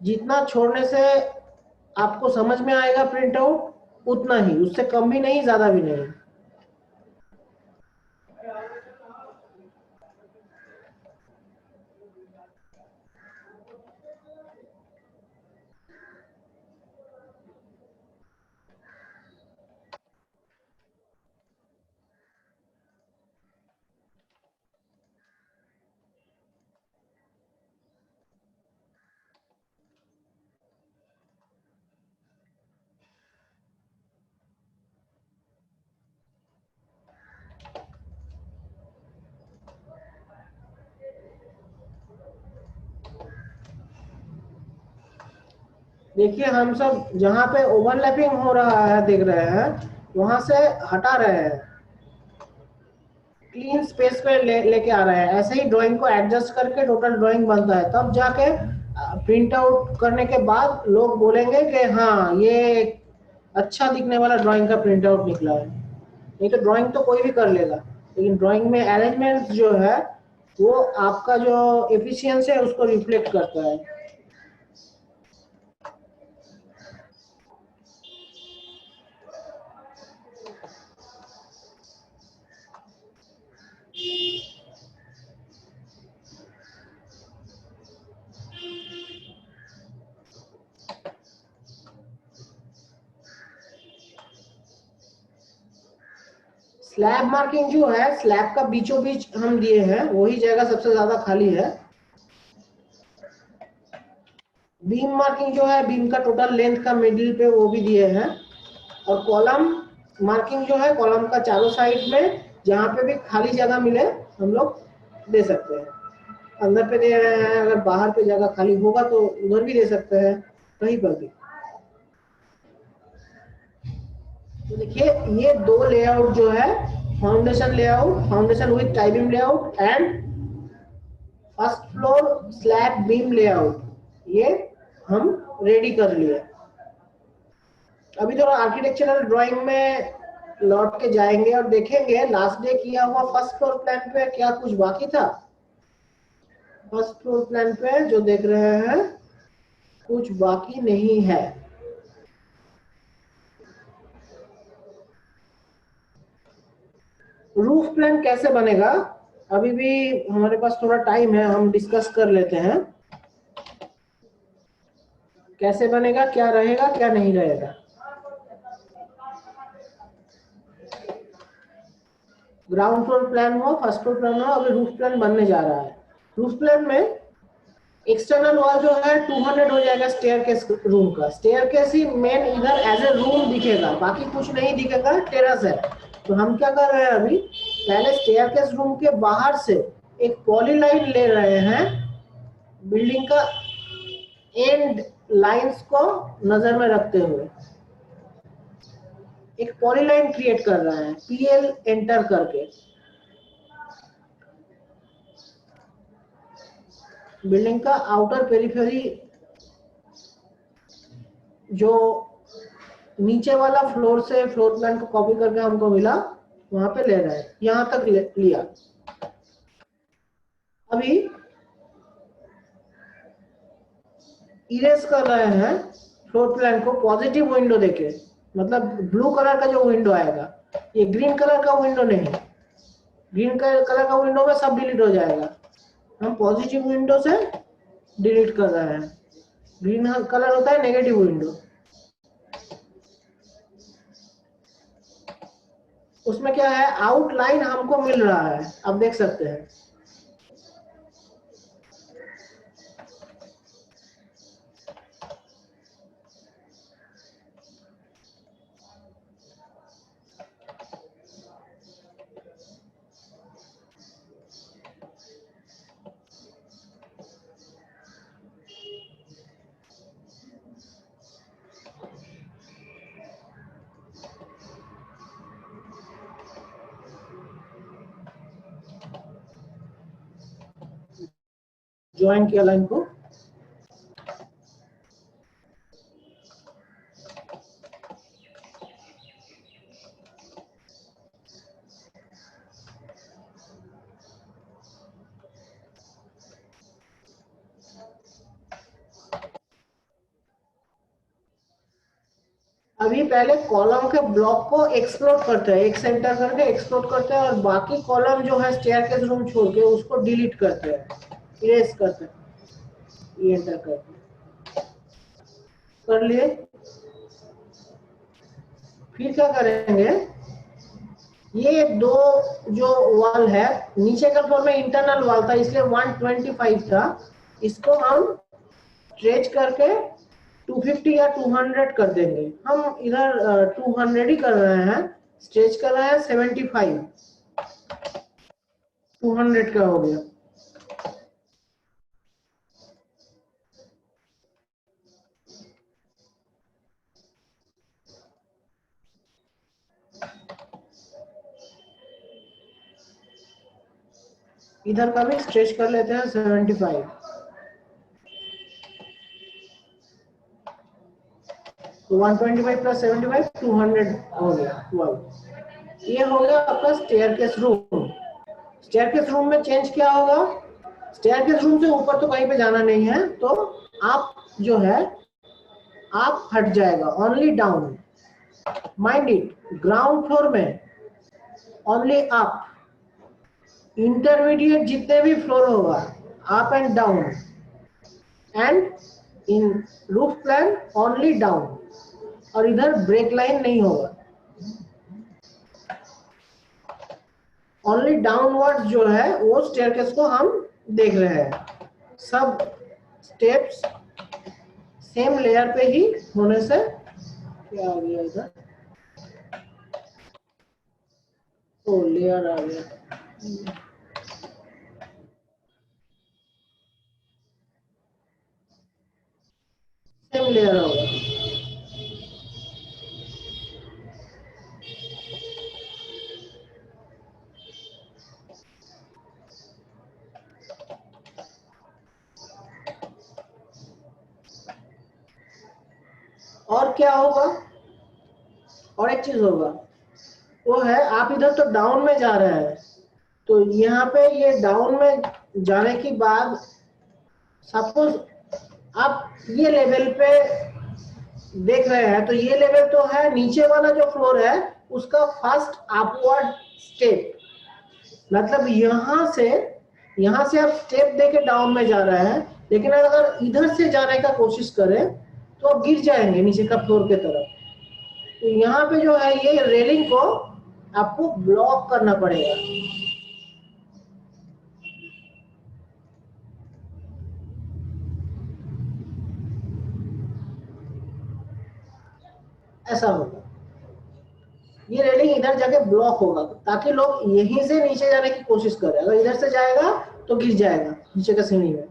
जितना छोड़ने से आपको समझ में आएगा प्रिंट आउट, उतना ही, उससे कम भी नहीं ज्यादा भी नहीं। देखिए हम सब जहां पे ओवरलैपिंग हो रहा है देख रहे हैं, वहां से हटा रहे हैं, क्लीन स्पेस पे लेके आ रहे हैं। ऐसे ही ड्राइंग को एडजस्ट करके टोटल ड्राइंग बनता है, तब जाके प्रिंट आउट करने के बाद लोग बोलेंगे कि हाँ ये अच्छा दिखने वाला ड्राइंग का प्रिंट आउट निकला है। नहीं तो ड्राइंग तो कोई भी कर लेगा, लेकिन ड्राइंग में अरेंजमेंट जो है वो आपका जो एफिशिएंसी है उसको रिफ्लेक्ट करता है। स्लैब मार्किंग जो है, स्लैब का बीचों बीच हम दिए हैं, वही जगह सबसे ज्यादा खाली है। बीम मार्किंग जो है, बीम का टोटल लेंथ का मिडिल पे वो भी दिए हैं। और कॉलम मार्किंग जो है, कॉलम का चारों साइड में जहाँ पे भी खाली जगह मिले हम लोग दे सकते हैं। अंदर पे दे रहे हैं, अगर बाहर पे जगह खाली होगा तो उधर भी दे सकते हैं, कहीं पर भी। तो देखिए ये दो लेआउट जो है, foundation layout, foundation with tie beam layout and first floor slab beam layout, ये हम रेडी कर लिए। अभी थोड़ा आर्किटेक्चरल ड्राइंग में लौट के जाएंगे और देखेंगे लास्ट डे किया हुआ फर्स्ट फ्लोर प्लान पे क्या कुछ बाकी था। फर्स्ट फ्लोर प्लान पे जो देख रहे हैं कुछ बाकी नहीं है। रूफ प्लान कैसे बनेगा, अभी भी हमारे पास थोड़ा टाइम है, हम डिस्कस कर लेते हैं कैसे बनेगा, क्या रहेगा क्या नहीं रहेगा। ग्राउंड फ्लोर प्लान हुआ, फर्स्ट फ्लोर प्लान हुआ, अभी रूफ प्लान बनने जा रहा है। रूफ प्लान में एक्सटर्नल वॉल जो है 200 हो जाएगा स्टेयरकेस रूम का। स्टेयरकेस ही मेन इधर एज ए रूम दिखेगा, बाकी कुछ नहीं दिखेगा, टेरेस है। तो हम क्या कर रहे हैं, अभी पहले स्टेयरकेस रूम के बाहर से एक पॉलीलाइन ले रहे हैं, बिल्डिंग का एंड लाइंस को नजर में रखते हुए एक पॉलीलाइन क्रिएट कर रहे हैं, पीएल एंटर करके। बिल्डिंग का आउटर पेरिफेरी जो नीचे वाला फ्लोर से फ्लोर प्लान को कॉपी करके हमको मिला, वहां पे ले रहे हैं, यहां तक लिया। अभी इरेज कर रहे हैं फ्लोर प्लान को पॉजिटिव विंडो देके, मतलब ब्लू कलर का जो विंडो आएगा, ये ग्रीन कलर का विंडो नहीं। ग्रीन कलर का विंडो में सब डिलीट हो जाएगा, हम पॉजिटिव विंडो से डिलीट कर रहे हैं। ग्रीन कलर होता है नेगेटिव विंडो, उसमें क्या है, आउटलाइन हमको मिल रहा है, आप देख सकते हैं। ज्वाइन किया लाइन को, अभी पहले कॉलम के ब्लॉक को एक्सप्लोड करते हैं, एक सेंटर करके एक्सप्लोड करते हैं, और बाकी कॉलम जो है स्टेयरकेस रूम छोड़ के उसको डिलीट करते हैं, इरेज करते हैं, ये एंटर करते कर लिए। फिर क्या करेंगे, ये दो जो वॉल है, नीचे का फ्लोर में इंटरनल वॉल था इसलिए 125 था, इसको हम स्ट्रेच करके 250 या 200 कर देंगे। हम इधर 200 ही कर रहे हैं, स्ट्रेच कर रहे हैं 75, 200 का हो गया। इधर का भी स्ट्रेच कर लेते हैं 75, तो 125 प्लस 75 200 हो गया 12। ये हो गया आपका स्टेयरकेस रूम। स्टेयरकेस रूम में चेंज क्या होगा, स्टेयरकेस रूम से ऊपर तो कहीं पे जाना नहीं है, तो आप जो है आप हट जाएगा, only down. Mind it, ground floor में ओनली अप, इंटरमीडिएट जितने भी फ्लोर होगा up and down, and in roof plan only down, और इधर ब्रेक लाइन नहीं होगा। ओनली डाउनवर्ड जो है वो स्टेयरकेस को हम देख रहे हैं। सब स्टेप्स सेम लेयर पे ही होने से क्या आ गया इधर, ओ लेयर आ गया, सेम लेयर होगा। और क्या होगा, और एक चीज होगा, वो है आप इधर तो डाउन में जा रहे हैं, तो यहाँ पे ये डाउन में जाने के बाद सपोज आप ये लेवल पे देख रहे हैं, तो ये लेवल तो है, नीचे वाला जो फ्लोर है उसका फर्स्ट अपवर्ड स्टेप, मतलब यहाँ से आप स्टेप देके डाउन में जा रहे हैं, लेकिन अगर इधर से जाने का कोशिश करें तो आप गिर जाएंगे नीचे का फ्लोर के तरफ। तो यहाँ पे जो है ये रेलिंग को आपको ब्लॉक करना पड़ेगा। ऐसा होगा, ये रेलिंग इधर जाके ब्लॉक होगा ताकि लोग यहीं से नीचे जाने की कोशिश करें, अगर इधर से जाएगा तो गिर जाएगा नीचे का सीढ़ी में।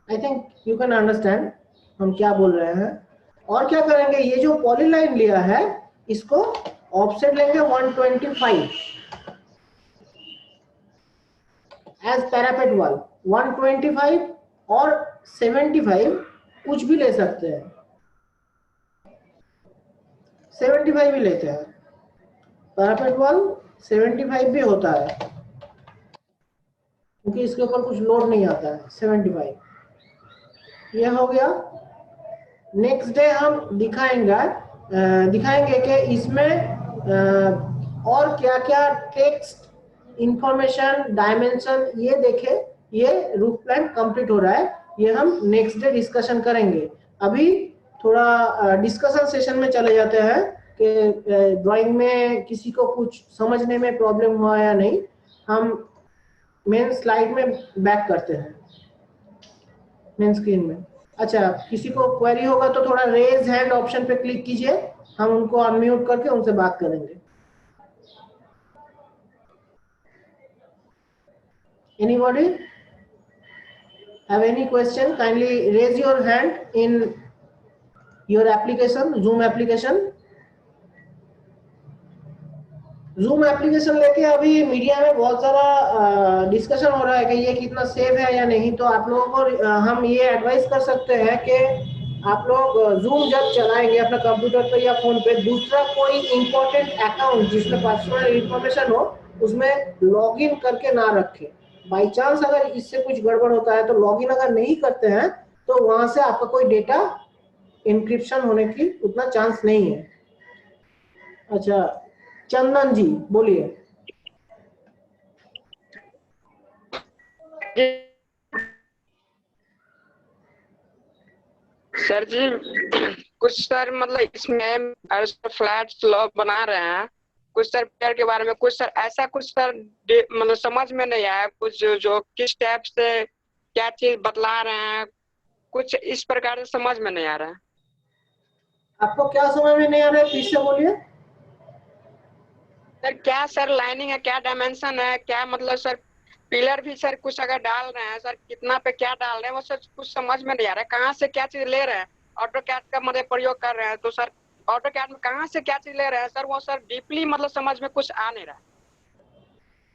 I think you can understand हम क्या बोल रहे हैं। और क्या करेंगे, ये जो पॉलीलाइन लिया है इसको ऑफसेट लेंगे 125 एज पैरापेट वॉल, 125 और 75 कुछ भी ले सकते हैं, 75 भी लेते हैं, पैरापेट वॉल 75 भी होता है क्योंकि इसके ऊपर कुछ लोड नहीं आता है। 75 ये हो गया। नेक्स्ट डे हम दिखाएंगे कि इसमें और क्या क्या टेक्स्ट इंफॉर्मेशन डायमेंशन ये देखे, ये रूफ प्लान कंप्लीट हो रहा है, ये हम नेक्स्ट डे डिस्कशन करेंगे। अभी थोड़ा डिस्कशन सेशन में चले जाते हैं कि ड्राइंग में किसी को कुछ समझने में प्रॉब्लम हुआ या नहीं। हम मेन स्लाइड में बैक करते हैं, मेन स्क्रीन में। अच्छा, किसी को क्वेरी होगा तो थोड़ा रेज हैंड ऑप्शन पे क्लिक कीजिए, हम उनको अनम्यूट करके उनसे बात करेंगे। Anybody have any question? Kindly raise your hand in your application, Zoom application. Zoom application लेके अभी मीडिया में बहुत सारा डिस्कशन हो रहा है कि ये कितना सेफ है या नहीं। तो आप लोगों को हम ये एडवाइस कर सकते हैं कि आप लोग Zoom जब चलाएंगे अपना कंप्यूटर पे या फोन पे, दूसरा कोई इंपॉर्टेंट अकाउंट जिसमें पर्सनल इंफॉर्मेशन हो उसमें लॉगिन करके ना रखें। बाई चांस अगर इससे कुछ गड़बड़ होता है तो लॉगिन अगर नहीं करते हैं तो वहां से आपका कोई डेटा इंक्रिप्शन होने की उतना चांस नहीं है। अच्छा, चंदन जी बोलिए। सर जी कुछ सर मतलब इसमें फ्लैट स्लैब बना रहे हैं, कुछ सर पेड़ के बारे में कुछ सर ऐसा कुछ सर मतलब समझ में नहीं आया, कुछ जो किस टाइप से क्या चीज बतला रहे हैं, कुछ इस प्रकार से समझ में नहीं आ रहा है। आपको क्या समझ में नहीं आ रहा है, फिर से बोलिए। सर क्या सर लाइनिंग है, क्या डायमेंशन है, क्या मतलब सर पिलर भी सर कुछ अगर डाल रहे हैं सर कितना पे क्या डाल रहे हैं वो सर कुछ समझ में नहीं आ रहा है, कहाँ से क्या चीज ले रहे हैं। ऑटो कैड का मतलब प्रयोग कर रहे हैं तो सर ऑटो कैड में कहाँ से क्या चीज ले रहे हैं सर, वो सर डीपली मतलब समझ में कुछ आ नहीं रहा है।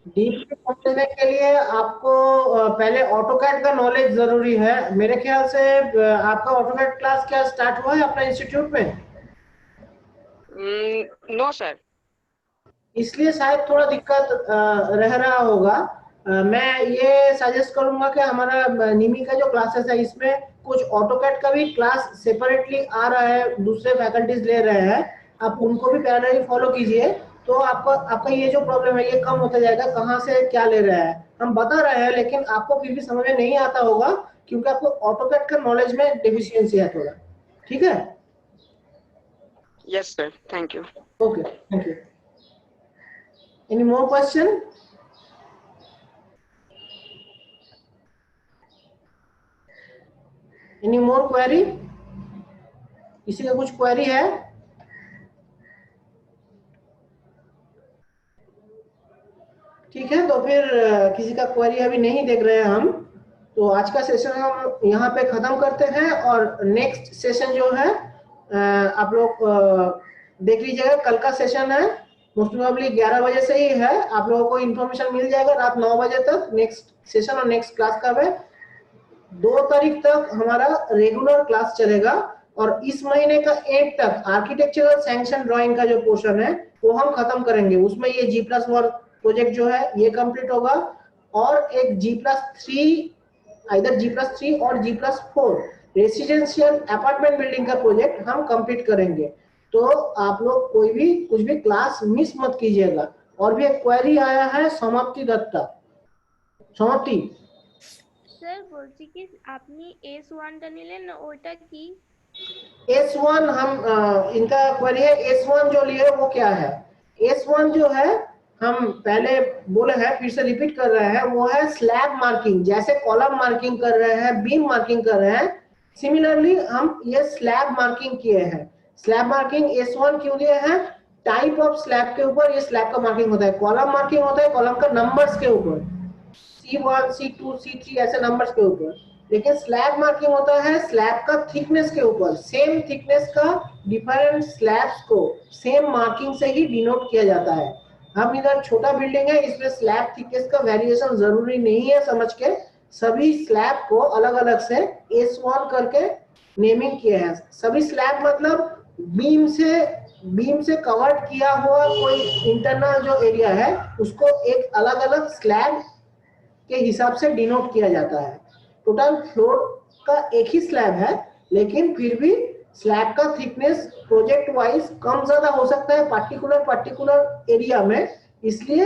डीपली समझने के लिए आपको पहले ऑटोकैड का नॉलेज जरूरी है। मेरे ख्याल से आपका ऑटोकैड क्लास क्या स्टार्ट हुआ है अपना इंस्टीट्यूट में? No sir. इसलिए शायद थोड़ा दिक्कत रह रहा होगा। मैं ये सजेस्ट करूंगा कि हमारा निमी का जो क्लासेस है इसमें कुछ ऑटोकैड का भी क्लास सेपरेटली आ रहा है, दूसरे फैकल्टीज ले रहे हैं, आप उनको भी पैरेलली फॉलो कीजिए तो आपका ये जो प्रॉब्लम है ये कम होता जाएगा। कहाँ से क्या ले रहा है हम बता रहे हैं, लेकिन आपको फिर भी समझ में नहीं आता होगा क्योंकि आपको ऑटोकैड का नॉलेज में डेफिशिएंसी है थोड़ा। ठीक है? Yes sir, thank you. Okay, thank you. Any more question? Any more query? किसी का कुछ क्वेरी है? ठीक है, तो फिर किसी का क्वेरी अभी नहीं देख रहे हैं हम, तो आज का सेशन हम यहाँ पे खत्म करते हैं। और नेक्स्ट सेशन जो है आप लोग देख लीजिएगा, कल का सेशन है, मोस्ट प्रोबेबली 11 बजे से ही है। आप लोगों को इन्फॉर्मेशन मिल जाएगा रात 9 बजे तक नेक्स्ट सेशन और नेक्स्ट क्लास का है। 2 तारीख तक हमारा रेगुलर क्लास चलेगा और इस महीने का एंड तक आर्किटेक्चरल सैंक्शन ड्राइंग का जो पोर्शन है वो हम खत्म करेंगे। उसमें ये G+1 प्रोजेक्ट जो है ये कंप्लीट होगा और एक G+3 आइदर G+3 और G+4 रेसिडेंशियल अपार्टमेंट बिल्डिंग का प्रोजेक्ट हम कंप्लीट करेंगे। तो आप लोग कोई भी कुछ भी क्लास मिस मत कीजिएगा। और भी एक क्वेरी आया है समाप्ति दत्ता। समाप्ति স্যার বলছি কি আপনি S1টা নিলেন না ওইটা কি? S1 हम इनका क्वेरी है S1 जो लिए वो क्या है? S1 जो है हम पहले बोले हैं, फिर से रिपीट कर रहे हैं, वो है स्लैब मार्किंग। जैसे कॉलम मार्किंग कर रहे हैं, बीम मार्किंग कर रहे हैं, सिमिलरली हम ये स्लैब मार्किंग किए हैं। स्लैब मार्किंग S1 क्यों दिए हैं? टाइप ऑफ स्लैब के ऊपर ये स्लैब का मार्किंग होता है। कॉलम मार्किंग होता है कॉलम का नंबर्स के ऊपर, C1 C2 C3 ऐसे नंबर्स के ऊपर। लेकिन स्लैब मार्किंग होता है स्लैब का थिकनेस के ऊपर। सेम थिकनेस का डिफरेंट स्लैब्स को सेम मार्किंग से ही डिनोट किया जाता है। हम इधर छोटा बिल्डिंग है, इसमें स्लैब थिकनेस का वेरिएशन जरूरी नहीं है, समझ के सभी स्लैब को अलग अलग से S1 करके नेमिंग किए हैं। सभी स्लैब मतलब बीम से कवर्ड किया हुआ कोई इंटरनल जो एरिया है उसको एक अलग अलग स्लैब के हिसाब से डिनोट किया जाता है। टोटल फ्लोर का एक ही स्लैब है, लेकिन फिर भी स्लैब का थिकनेस प्रोजेक्ट वाइज कम ज्यादा हो सकता है पर्टिकुलर एरिया में, इसलिए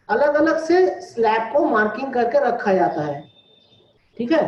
अलग अलग से स्लैब को मार्किंग करके रखा जाता है। ठीक है।